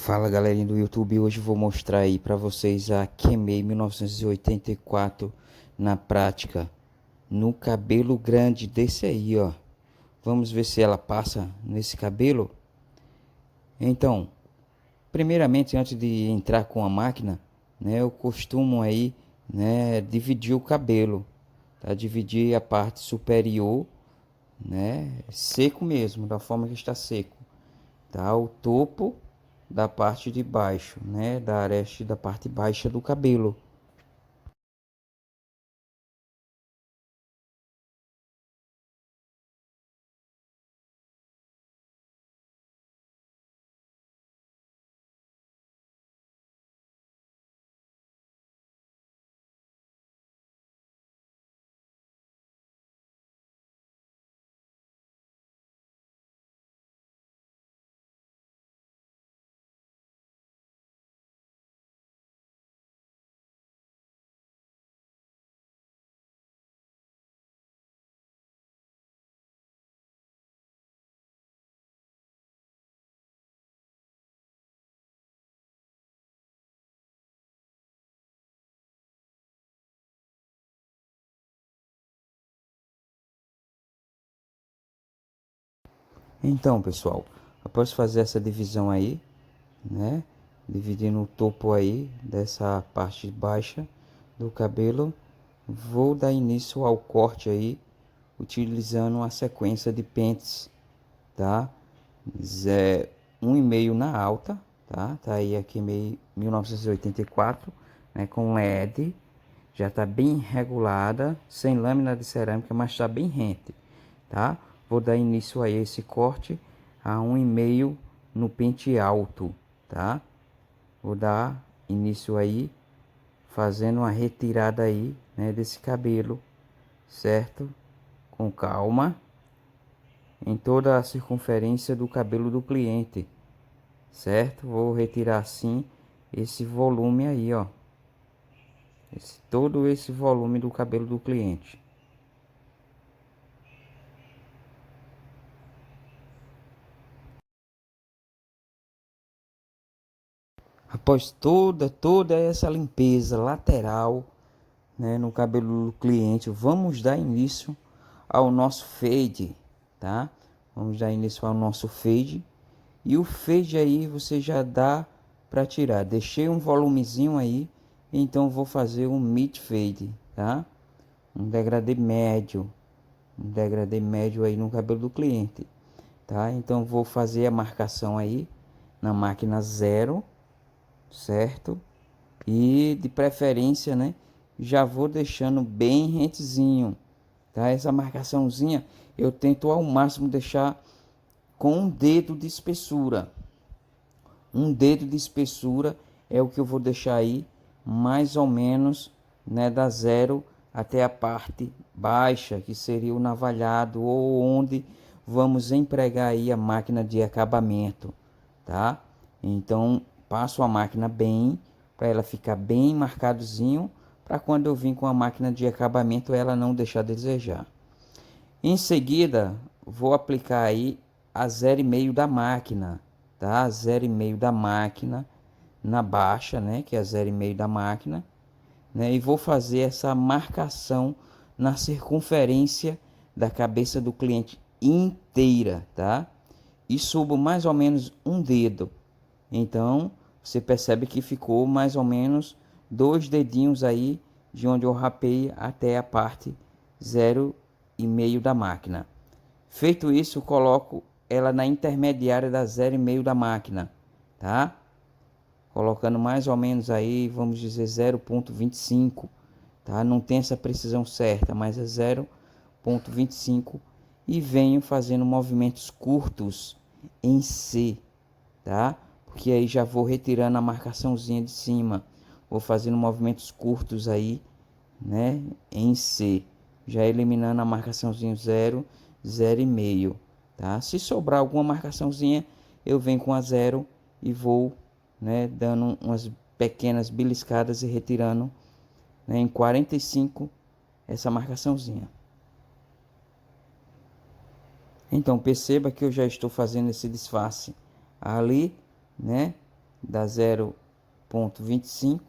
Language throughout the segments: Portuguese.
Fala galerinha do YouTube, hoje eu vou mostrar aí pra vocês a Kemei 1984 na prática, no cabelo grande desse aí, ó. Vamos ver se ela passa nesse cabelo. Então, primeiramente, antes de entrar com a máquina, né, eu costumo aí, né, dividir o cabelo, tá? Dividir a parte superior, né, seco mesmo, da forma que está seco, tá? O topo da parte de baixo, né, da areste da parte baixa do cabelo. Então, pessoal, após fazer essa divisão aí, né, dividindo o topo aí dessa parte baixa do cabelo, vou dar início ao corte aí, utilizando uma sequência de pentes, tá? Zé, 1,5 na alta, tá? Tá aí aqui meio 1984, né, com LED, já tá bem regulada, sem lâmina de cerâmica, mas tá bem rente, tá? Vou dar início a esse corte a 1,5 no pente alto, tá? Vou dar início aí fazendo uma retirada aí, né, desse cabelo, certo? Com calma, em toda a circunferência do cabelo do cliente, certo? Vou retirar assim esse volume aí, ó. Todo esse volume do cabelo do cliente. Após toda essa limpeza lateral, né, no cabelo do cliente, vamos dar início ao nosso fade, tá? Vamos dar início ao nosso fade. E o fade aí você já dá para tirar. Deixei um volumezinho aí, então vou fazer um mid fade, tá? Um degradê médio aí no cabelo do cliente, tá? Então vou fazer a marcação aí na máquina 0, certo? E de preferência, né, já vou deixando bem rentezinho, tá? Essa marcaçãozinha eu tento ao máximo deixar com um dedo de espessura. Um dedo de espessura é o que eu vou deixar aí, mais ou menos, né, da 0 até a parte baixa, que seria o navalhado, ou onde vamos empregar aí a máquina de acabamento, tá? Então, passo a máquina bem, para ela ficar bem marcadozinho, para quando eu vim com a máquina de acabamento ela não deixar a desejar. Em seguida, vou aplicar aí a 0,5 da máquina, tá? 0,5 da máquina na baixa, né? Que é 0,5 da máquina, né? E vou fazer essa marcação na circunferência da cabeça do cliente inteira, tá? E subo mais ou menos um dedo. Então, você percebe que ficou mais ou menos 2 dedinhos aí de onde eu rapei até a parte 0,5 da máquina. Feito isso, eu coloco ela na intermediária da 0,5 da máquina, tá? Colocando mais ou menos aí, vamos dizer 0,25, tá? Não tem essa precisão certa, mas é 0,25 e venho fazendo movimentos curtos em C, tá? Porque aí já vou retirando a marcaçãozinha de cima, vou fazendo movimentos curtos aí, né, em C, já eliminando a marcaçãozinho 0, 0,5, tá? Se sobrar alguma marcaçãozinha, eu venho com a 0 e vou, né, dando umas pequenas beliscadas e retirando, né, em 45 essa marcaçãozinha. Então perceba que eu já estou fazendo esse disfarce ali, né, da 0,25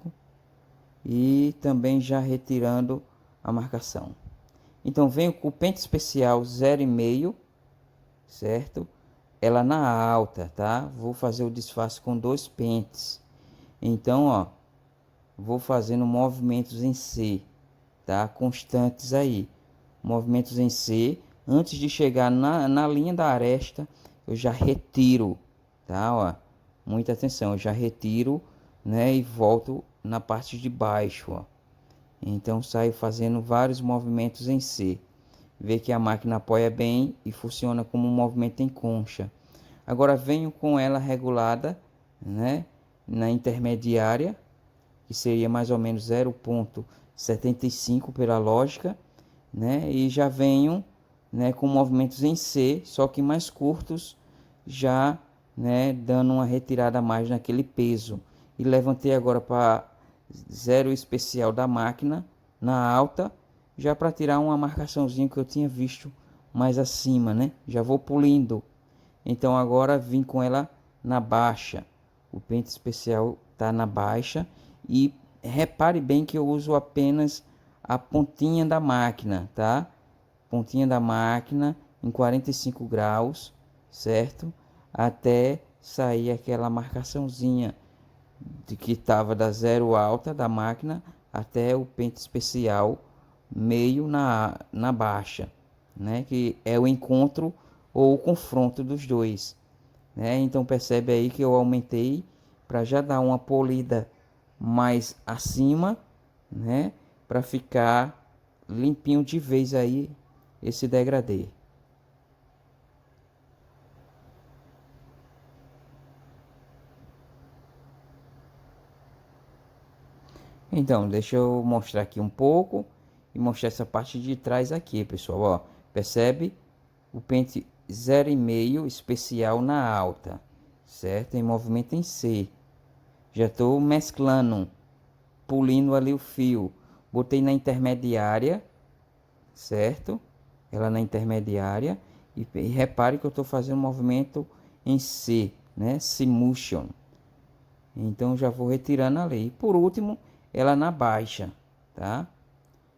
e também já retirando a marcação. Então venho com o pente especial 0,5, certo? Ela na alta, tá? Vou fazer o disfarce com 2 pentes. Então, ó, vou fazendo movimentos em C, tá? Constantes aí. Movimentos em C. Antes de chegar na linha da aresta, eu já retiro, tá? Ó, muita atenção, eu já retiro, né? E volto na parte de baixo, ó. Então saio fazendo vários movimentos em C. Vê que a máquina apoia bem e funciona como um movimento em concha. Agora venho com ela regulada, né? Na intermediária, que seria mais ou menos 0,75 pela lógica, né? E já venho, né, com movimentos em C, só que mais curtos, já, né, dando uma retirada a mais naquele peso. E levantei agora para 0 especial da máquina na alta, já para tirar uma marcaçãozinha que eu tinha visto mais acima, né? Já vou pulindo. Então agora vim com ela na baixa. O pente especial tá na baixa e repare bem que eu uso apenas a pontinha da máquina, tá? Pontinha da máquina em 45 graus, certo? Até sair aquela marcaçãozinha de que estava da 0 alta da máquina até o pente especial meio na baixa, né? Que é o encontro ou o confronto dos dois, né? Então percebe aí que eu aumentei para já dar uma polida mais acima, né? Para ficar limpinho de vez aí esse degradê. Então, deixa eu mostrar aqui um pouco e mostrar essa parte de trás aqui, pessoal, ó. Percebe? O pente 0,5 especial na alta, certo? Em movimento em C. Já estou mesclando, pulindo ali o fio. Botei na intermediária, certo? Ela na intermediária. E repare que eu estou fazendo um movimento em C, né? Simulation. Então já vou retirando ali. E por último, ela na baixa, tá?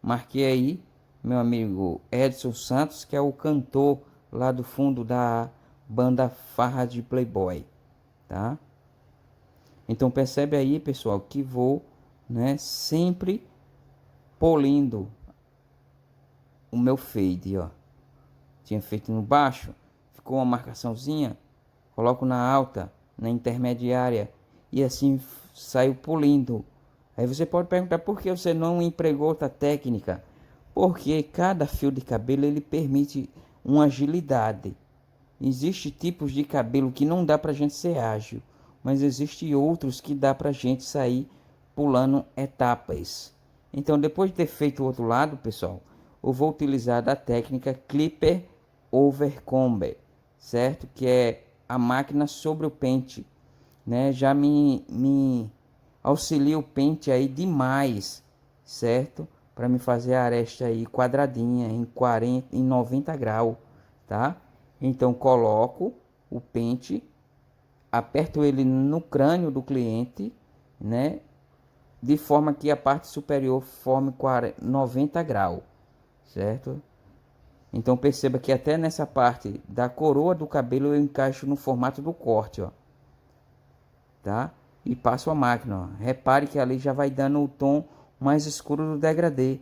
Marquei aí meu amigo Edson Santos, que é o cantor lá do fundo da banda Farra de Playboy, tá? Então percebe aí, pessoal, que vou, né, sempre polindo o meu fade, ó. Tinha feito no baixo, ficou uma marcaçãozinha, coloco na alta, na intermediária e assim saio polindo. Aí você pode perguntar por que você não empregou outra técnica? Porque cada fio de cabelo ele permite uma agilidade. Existem tipos de cabelo que não dá para a gente ser ágil, mas existem outros que dá para a gente sair pulando etapas. Então, depois de ter feito o outro lado, pessoal, eu vou utilizar da técnica Clipper Over Comb, certo? Que é a máquina sobre o pente, né? Já me auxilia o pente aí demais, certo? Para me fazer a aresta aí quadradinha em 40, em 90 graus, tá? Então coloco o pente, aperto ele no crânio do cliente, né? De forma que a parte superior forme 90 graus, certo? Então perceba que até nessa parte da coroa do cabelo eu encaixo no formato do corte, ó, tá? E passo a máquina, ó. Repare que ali já vai dando o tom mais escuro do degradê.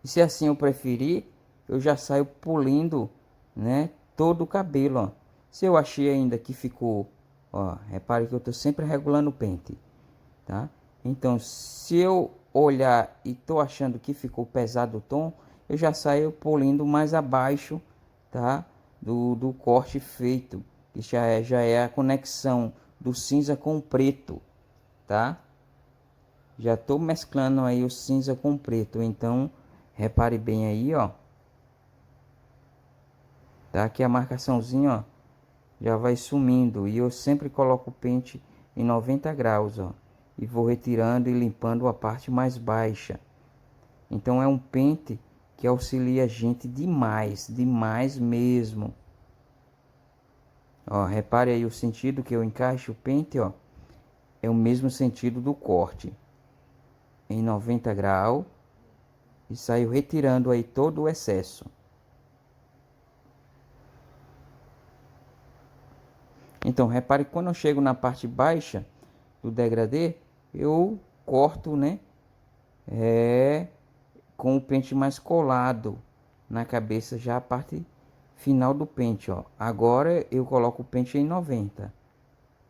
E se assim eu preferir, eu já saio polindo, né, todo o cabelo, ó. Se eu achei ainda que ficou, ó, repare que eu tô sempre regulando o pente, tá? Então, se eu olhar e tô achando que ficou pesado o tom, eu já saio polindo mais abaixo, tá? Do corte feito, que já é a conexão do cinza com o preto, tá? Já tô mesclando aí o cinza com o preto, então repare bem aí, ó. Tá? Que a marcaçãozinha, ó, já vai sumindo e eu sempre coloco o pente em 90 graus, ó, e vou retirando e limpando a parte mais baixa. Então é um pente que auxilia a gente demais, demais mesmo. Ó, repare aí o sentido que eu encaixo o pente, ó. é o mesmo sentido do corte, em 90 graus, e saio retirando aí todo o excesso. Então, repare que quando eu chego na parte baixa do degradê, eu corto, né? Com o pente mais colado na cabeça, já a parte final do pente, ó. Agora eu coloco o pente em 90,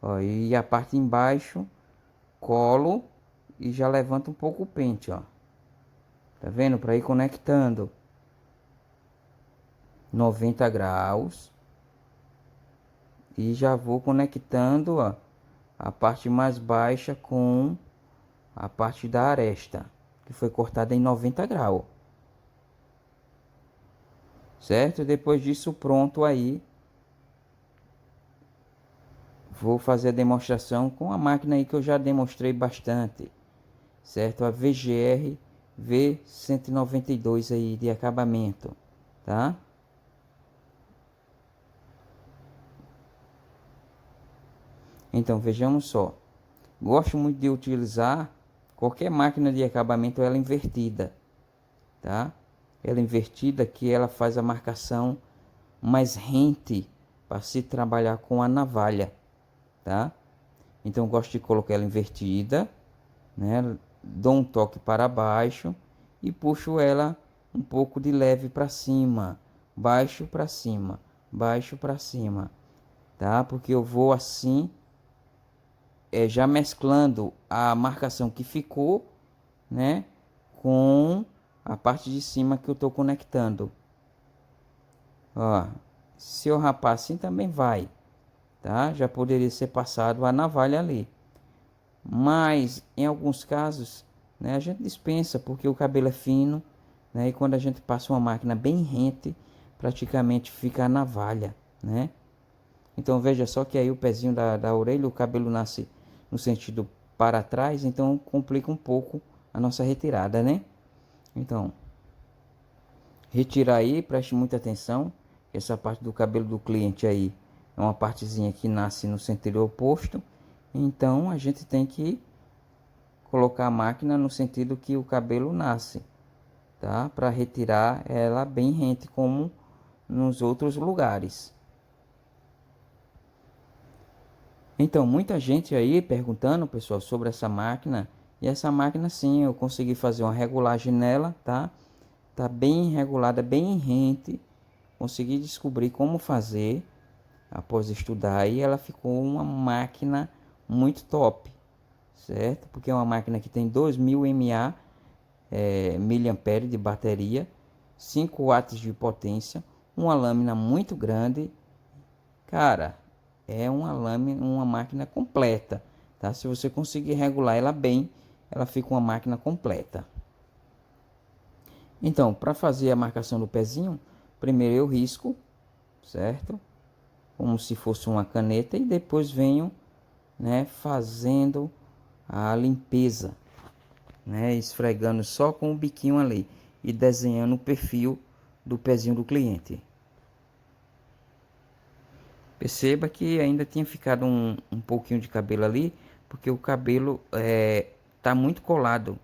ó, e a parte embaixo colo e já levanto um pouco o pente, ó. Tá vendo? Para ir conectando 90 graus e já vou conectando, ó, a parte mais baixa com a parte da aresta, que foi cortada em 90 graus. Certo? Depois disso, pronto aí. Vou fazer a demonstração com a máquina aí que eu já demonstrei bastante. Certo? A VGR V192 aí de acabamento, tá? Então, vejamos só. Gosto muito de utilizar qualquer máquina de acabamento, ela invertida, tá? Ela invertida que ela faz a marcação mais rente para se trabalhar com a navalha, tá? Então eu gosto de colocar ela invertida, né? Dou um toque para baixo e puxo ela um pouco de leve para cima, baixo para cima, baixo para cima, tá? Porque eu vou assim, já mesclando a marcação que ficou, né, com a parte de cima que eu estou conectando. Ó, se eu rapar assim também vai, tá? Já poderia ser passado a navalha ali, mas em alguns casos, né, a gente dispensa porque o cabelo é fino, né, e quando a gente passa uma máquina bem rente, praticamente fica a navalha, né? Então veja só que aí o pezinho da orelha, o cabelo nasce no sentido para trás, então complica um pouco a nossa retirada, né? Então, retirar aí, preste muita atenção. Essa parte do cabelo do cliente aí é uma partezinha que nasce no sentido oposto. Então a gente tem que colocar a máquina no sentido que o cabelo nasce, tá? Para retirar ela bem rente como nos outros lugares. Então, muita gente aí perguntando, pessoal, sobre essa máquina. E essa máquina, sim, eu consegui fazer uma regulagem nela, tá? Tá bem regulada, bem rente. Consegui descobrir como fazer após estudar e ela ficou uma máquina muito top, certo? Porque é uma máquina que tem 2000 mAh, miliampere de bateria, 5 watts de potência, uma lâmina muito grande. Cara, é uma lâmina, uma máquina completa, tá? Se você conseguir regular ela bem, ela fica uma máquina completa. Então, para fazer a marcação do pezinho, primeiro eu risco, certo? Como se fosse uma caneta e depois venho, né, fazendo a limpeza, né, esfregando só com o biquinho ali e desenhando o perfil do pezinho do cliente. Perceba que ainda tinha ficado um pouquinho de cabelo ali, porque o cabelo tá muito colado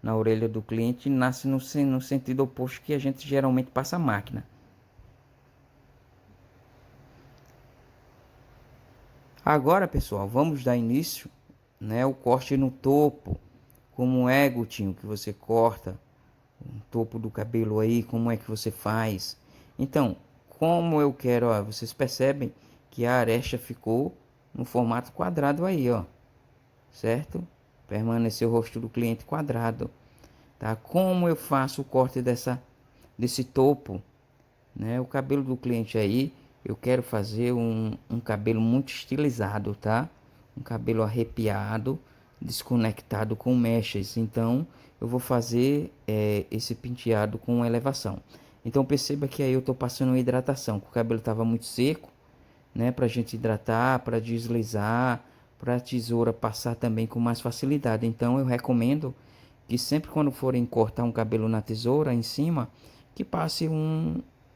na orelha do cliente e nasce no sentido oposto que a gente geralmente passa a máquina. Agora, pessoal, vamos dar início, né, o corte no topo. Como é, Gutinho, que você corta o topo do cabelo aí, como é que você faz? Então, como eu quero, ó, vocês percebem que a aresta ficou no formato quadrado aí, ó, certo? Permaneceu o rosto do cliente quadrado, tá? Como eu faço o corte desse topo, né? O cabelo do cliente aí, eu quero fazer um cabelo muito estilizado, tá? Um cabelo arrepiado, desconectado com mechas. Então, eu vou fazer esse penteado com elevação. Então, perceba que aí eu tô passando uma hidratação, que o cabelo estava muito seco, né? Pra gente hidratar, para deslizar, para a tesoura passar também com mais facilidade. Então, eu recomendo que sempre quando forem cortar um cabelo na tesoura em cima, que passe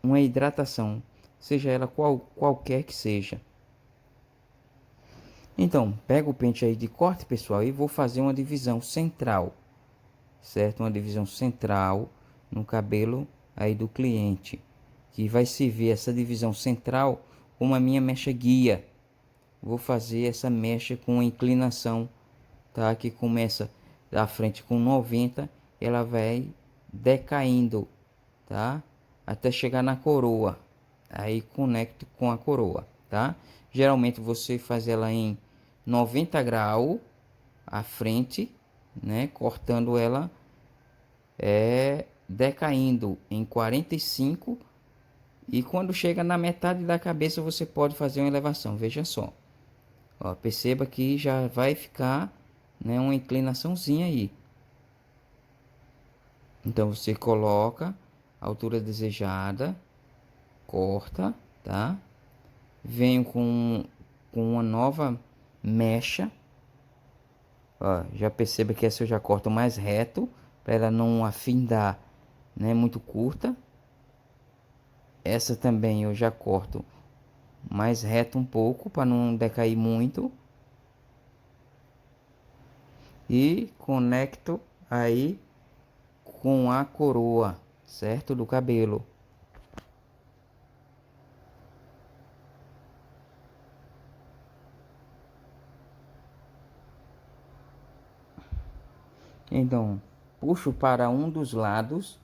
uma hidratação, seja ela qualquer que seja. Então, pega o pente aí de corte, pessoal, e vou fazer uma divisão central, certo? Uma divisão central no cabelo aí do cliente, que vai servir essa divisão central como a minha mecha guia. Vou fazer essa mecha com inclinação, tá? Que começa da frente com 90, ela vai decaindo, tá? Até chegar na coroa. Aí conecto com a coroa, tá? Geralmente você faz ela em 90 graus à frente, né? Cortando ela decaindo em 45 e quando chega na metade da cabeça você pode fazer uma elevação. Veja só. Ó, perceba que já vai ficar, né, uma inclinaçãozinha aí. Então você coloca a altura desejada, corta, tá? Venho com uma nova mecha. Ó, já perceba que essa eu já corto mais reto para ela não afindar, né, muito curta. Essa também eu já corto mais reto um pouco para não decair muito e conecto aí com a coroa, certo, do cabelo. Então, puxo para um dos lados,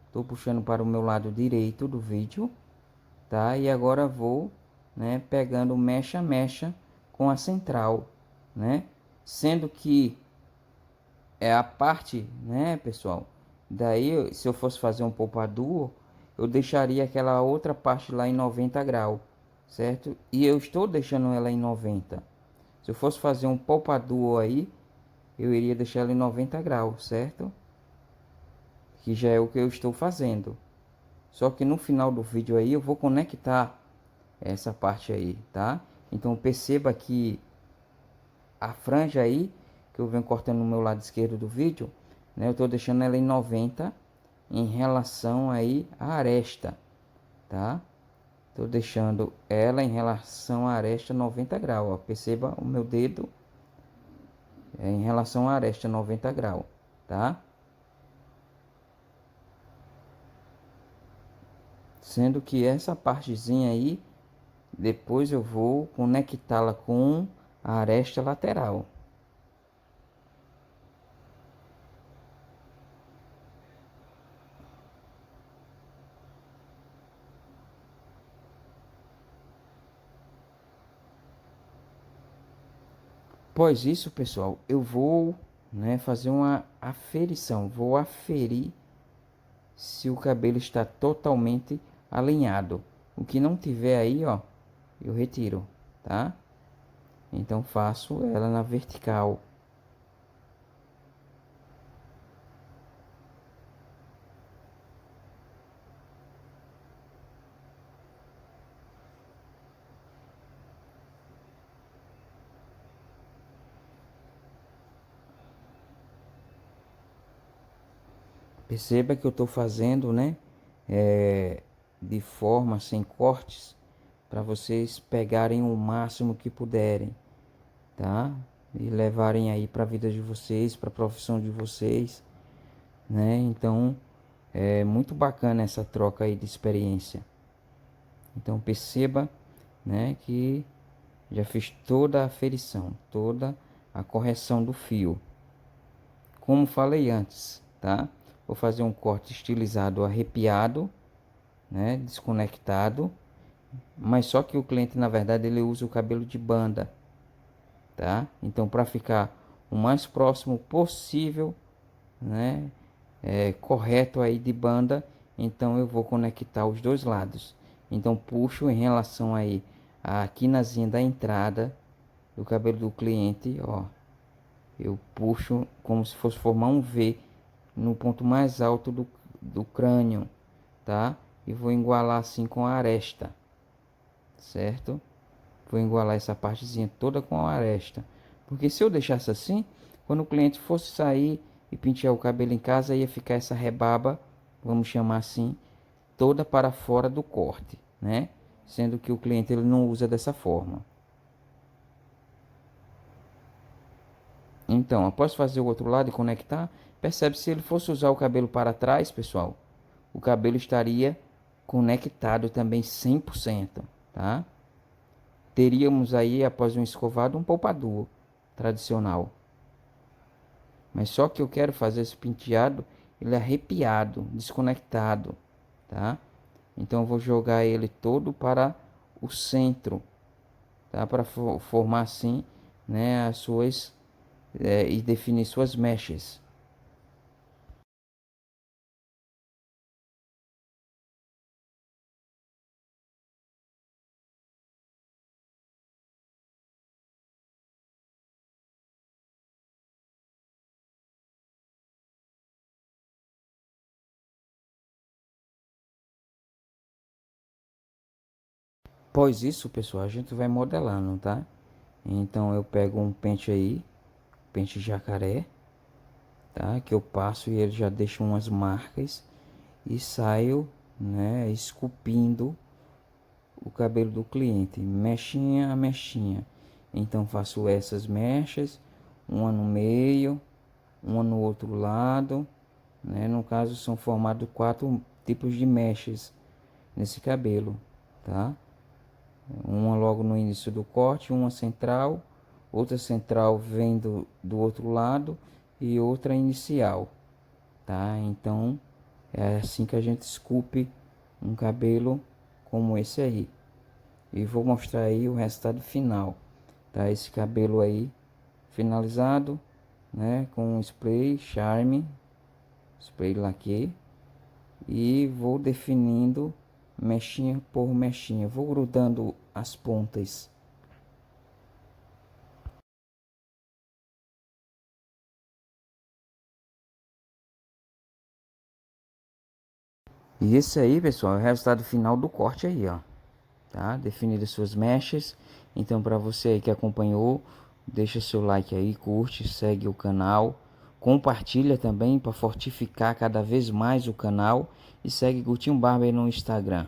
estou puxando para o meu lado direito do vídeo, tá? E agora vou, né, pegando mecha a mecha com a central, né? Sendo que é a parte, né, pessoal? Daí, se eu fosse fazer um poupador, eu deixaria aquela outra parte lá em 90 graus, certo? E eu estou deixando ela em 90. Se eu fosse fazer um poupador aí, eu iria deixar ela em 90 graus, certo? Que já é o que eu estou fazendo. Só que no final do vídeo aí eu vou conectar essa parte aí, tá? Então perceba que a franja aí que eu venho cortando no meu lado esquerdo do vídeo, né? Eu estou deixando ela em 90 em relação aí à aresta, tá? Estou deixando ela em relação à aresta 90 graus, ó. Perceba o meu dedo em relação à aresta 90 graus, tá? Sendo que essa partezinha aí, depois eu vou conectá-la com a aresta lateral. Após isso, pessoal, eu vou, né, fazer uma aferição. Vou aferir se o cabelo está totalmente alinhado. O que não tiver aí, ó, eu retiro, tá? Então faço ela na vertical. Perceba que eu estou fazendo, né, de forma sem cortes, para vocês pegarem o máximo que puderem, tá? E levarem aí para a vida de vocês, para a profissão de vocês, né? Então é muito bacana essa troca aí de experiência. Então perceba, né, que já fiz toda a aferição, toda a correção do fio. Como falei antes, tá? Vou fazer um corte estilizado arrepiado, né, desconectado, mas só que o cliente na verdade ele usa o cabelo de banda, tá? Então para ficar o mais próximo possível, né, correto aí de banda, então eu vou conectar os dois lados. Então puxo em relação aí a quinazinha da entrada do cabelo do cliente, ó. Eu puxo como se fosse formar um V no ponto mais alto do crânio, tá? E vou igualar assim com a aresta, certo? Vou igualar essa partezinha toda com a aresta, porque se eu deixasse assim, quando o cliente fosse sair e pentear o cabelo em casa, ia ficar essa rebaba, vamos chamar assim, toda para fora do corte, né? Sendo que o cliente ele não usa dessa forma. Então, após fazer o outro lado e conectar, percebe, se ele fosse usar o cabelo para trás, pessoal, o cabelo estaria conectado também 100%, tá? Teríamos aí, após um escovado, um poupador tradicional. Mas só que eu quero fazer esse penteado, ele arrepiado, desconectado, tá? Então eu vou jogar ele todo para o centro, tá? Para formar assim, né, as suas e definir suas mechas. Após isso, pessoal, a gente vai modelando, tá? Então eu pego um pente aí, pente jacaré, tá? Que eu passo e ele já deixa umas marcas e saio, né, esculpindo o cabelo do cliente, mechinha a mechinha. Então faço essas mechas, uma no meio, uma no outro lado, né? No caso são formados 4 tipos de mechas nesse cabelo, tá? Uma logo no início do corte, uma central, outra central vem do outro lado e outra inicial, tá? Então é assim que a gente esculpe um cabelo como esse aí. E vou mostrar aí o resultado final, tá? Esse cabelo aí finalizado, né, com spray Charme, spray laque, e vou definindo mechinha por mechinha, vou grudando as pontas. E esse aí, pessoal, é o resultado final do corte aí, ó, tá? Definidas suas mechas. Então, para você aí que acompanhou, deixa seu like aí, curte, segue o canal, compartilha também para fortificar cada vez mais o canal e segue Gutinho Barber no Instagram.